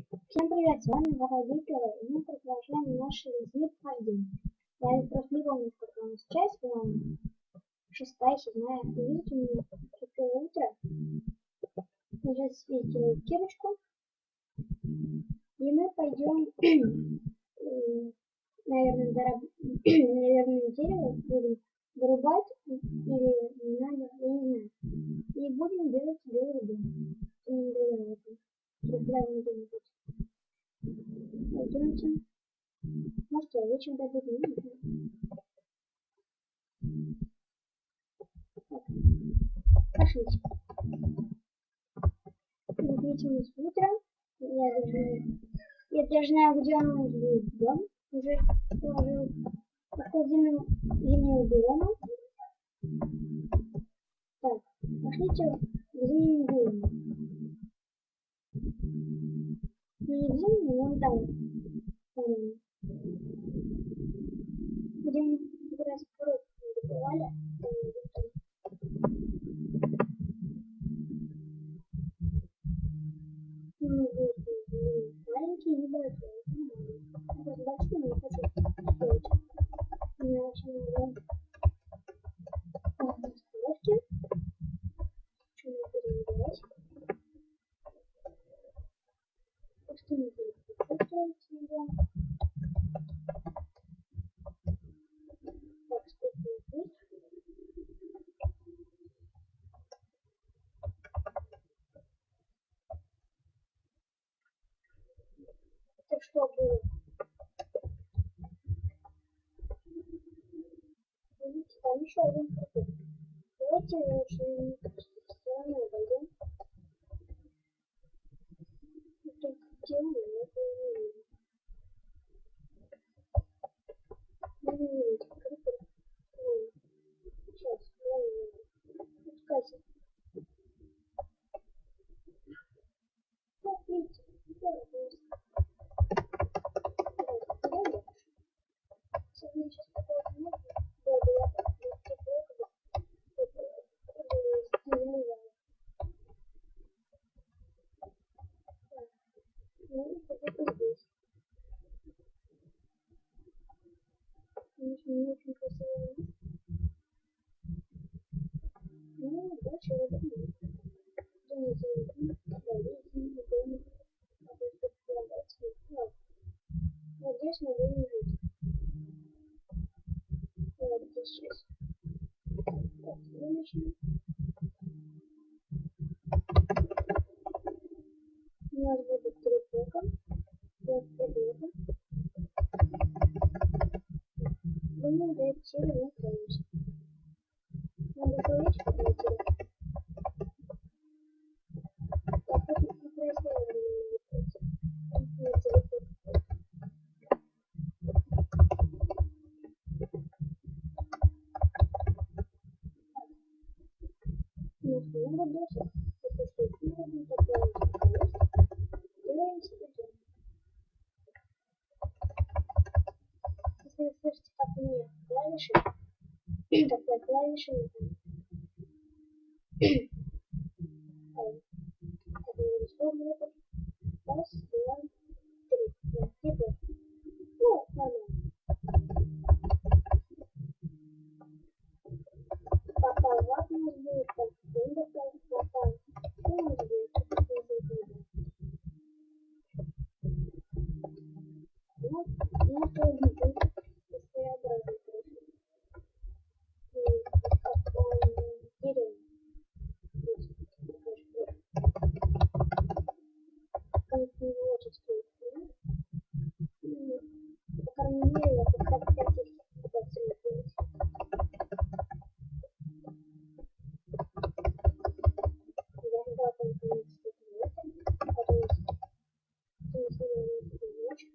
Всем привет, с вами Воробикова, и мы продолжаем наше прохождение. Я просто не помню, сколько у нас часть, по-моему, 6-я, 7-я. Видите, у меня такое утро. Я сейчас светила кирочку, и мы пойдем, наверное, дерево будем вырубать, или надо, я не знаю. И будем делать белый дом. Пойдемте. Может, я вечером добуду. Так, пошлите. Вот видите, у нас утро. Я даже знаю, где у нас будет дом. Уже положил около зимнего дома. Так, пошлите к зимнему дому. Ну, не к зимнему, вон там. Где мы как раз порог добывали. Маленький и большой. Большой не хочу строить. У меня очень много остановки. Что мы будем делать? Что мы будем строить его? Так, что это есть? Это что было? Видите, там еще один прикол. Давайте лучше стороной обойдем. Только где он? Я не вижу. Не вижу. Сейчас, я не вижу. Пускайся. Вот видите, вот просто. Сегодня сейчас какого-то нет. Да, я ну, это здесь. Конечно, не очень красиво. Ну, дальше я думаю. Думайте, да, видите, дома. Надо что-то прилагать. Вот здесь мы будем жить. Вот здесь сейчас. Так, мы начнем. У нас будет 3 блока. 5 блока. Думаю, до этой серии мы справимся. Надо говорить, что это интересно. Так, как происходит на телефоне. Ну, что надо бросить. Если что, не нужно поправить. Делаем себе дом. Если вы слышите, как у меня клавиши, так я клавиши не знаю. Так, я рисую это. Раз, два, три. Вот, типа. Ну, нормально. Попал в ад у нас будет, так, день попал. Что у нас будет? Вот, у нас тоже будет своеобразный тоже. Как он деревья. Конечно, не очень стоит. По крайней мере, я как-то 5 тысяч пытался сделать. Я ждал только на 4 потом если я не буду ночь,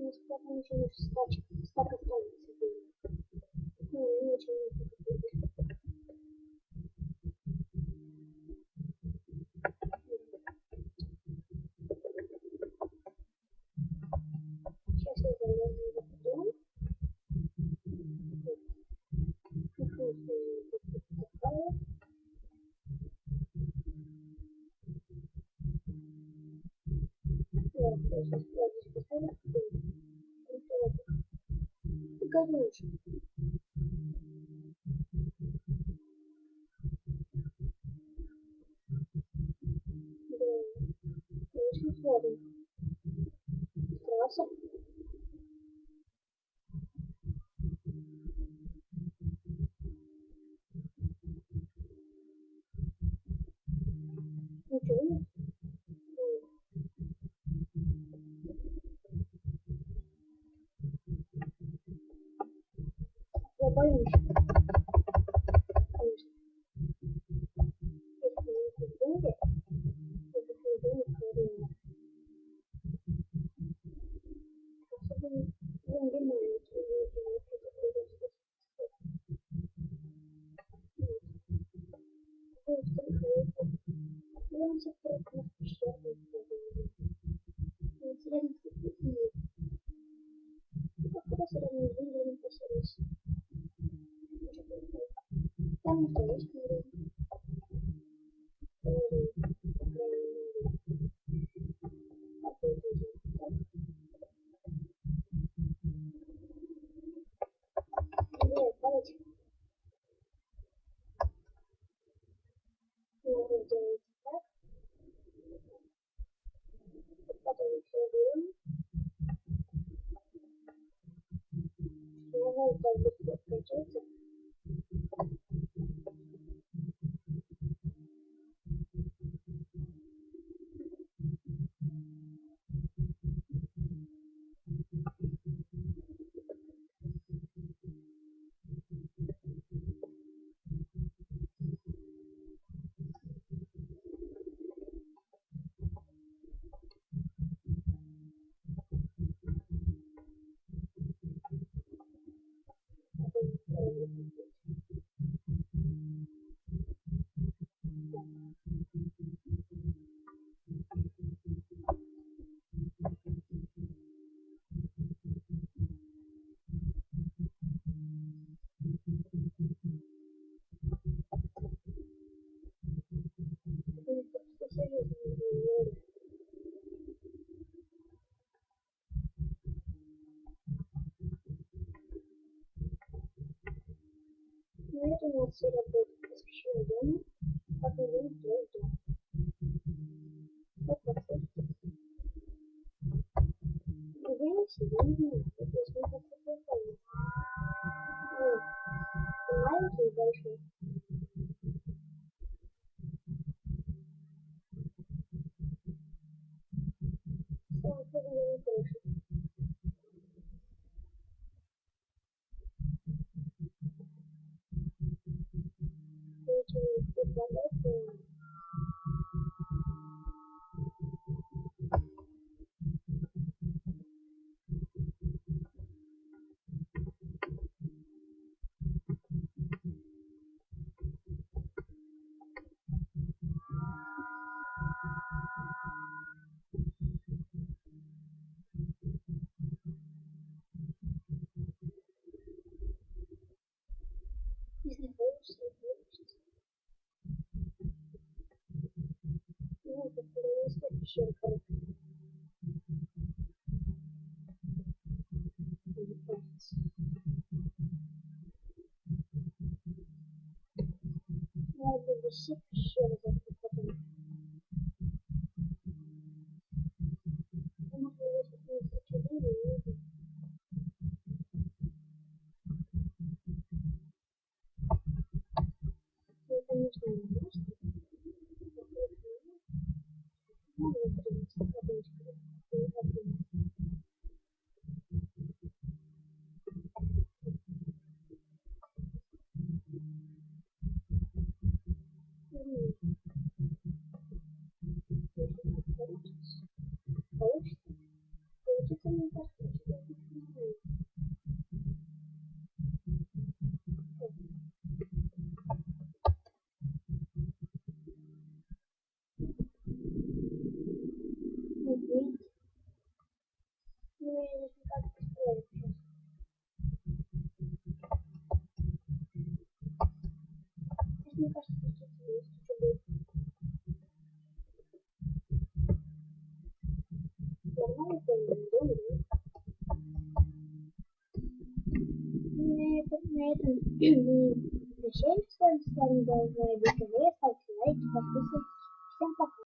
нас потом еще лучше стака становится. Ну, не очень много. Сейчас я залезу в этот дом. Сейчас я здесь поставлю. Горюш. Да, очень сложно. Старался. Ничего нет. Я боюсь. Конечно. Если не будет деньги, если не денег, то реально. Особенно деньги маленькие, если не придется. Я все только на пещеру сделаю. Интересно, какие нет. Как раз реально деньги не посылись. Там никто есть, наверное. Нет, давайте. Надо сделать так. Потом все берем. Надо так быстро включиться. На этом у нас серия будет посвящена дому, как мы будем строить дом. Вот послушайте. Надеемся, я не знаю, если мы как-то прикольно. Ну, маленький и большой. Слава богу, я не слышу. Ничего не представляете. Если получится, не получится. Ну, как перенести пещерку. Надо все пещеры закрыть потом. Потому что если не сочетали, не видно. Ну, конечно, не может. Можно принести водичку. И попить. Получится. Получится, мне кажется, что Вот видите. Ну, я здесь никак не построить сейчас. Здесь, мне кажется, действительно есть что будет. Нормально сделано, да? На этом прощаемся с вами. С вами был Владимир. Ставьте лайки, подписывайтесь. Всем пока.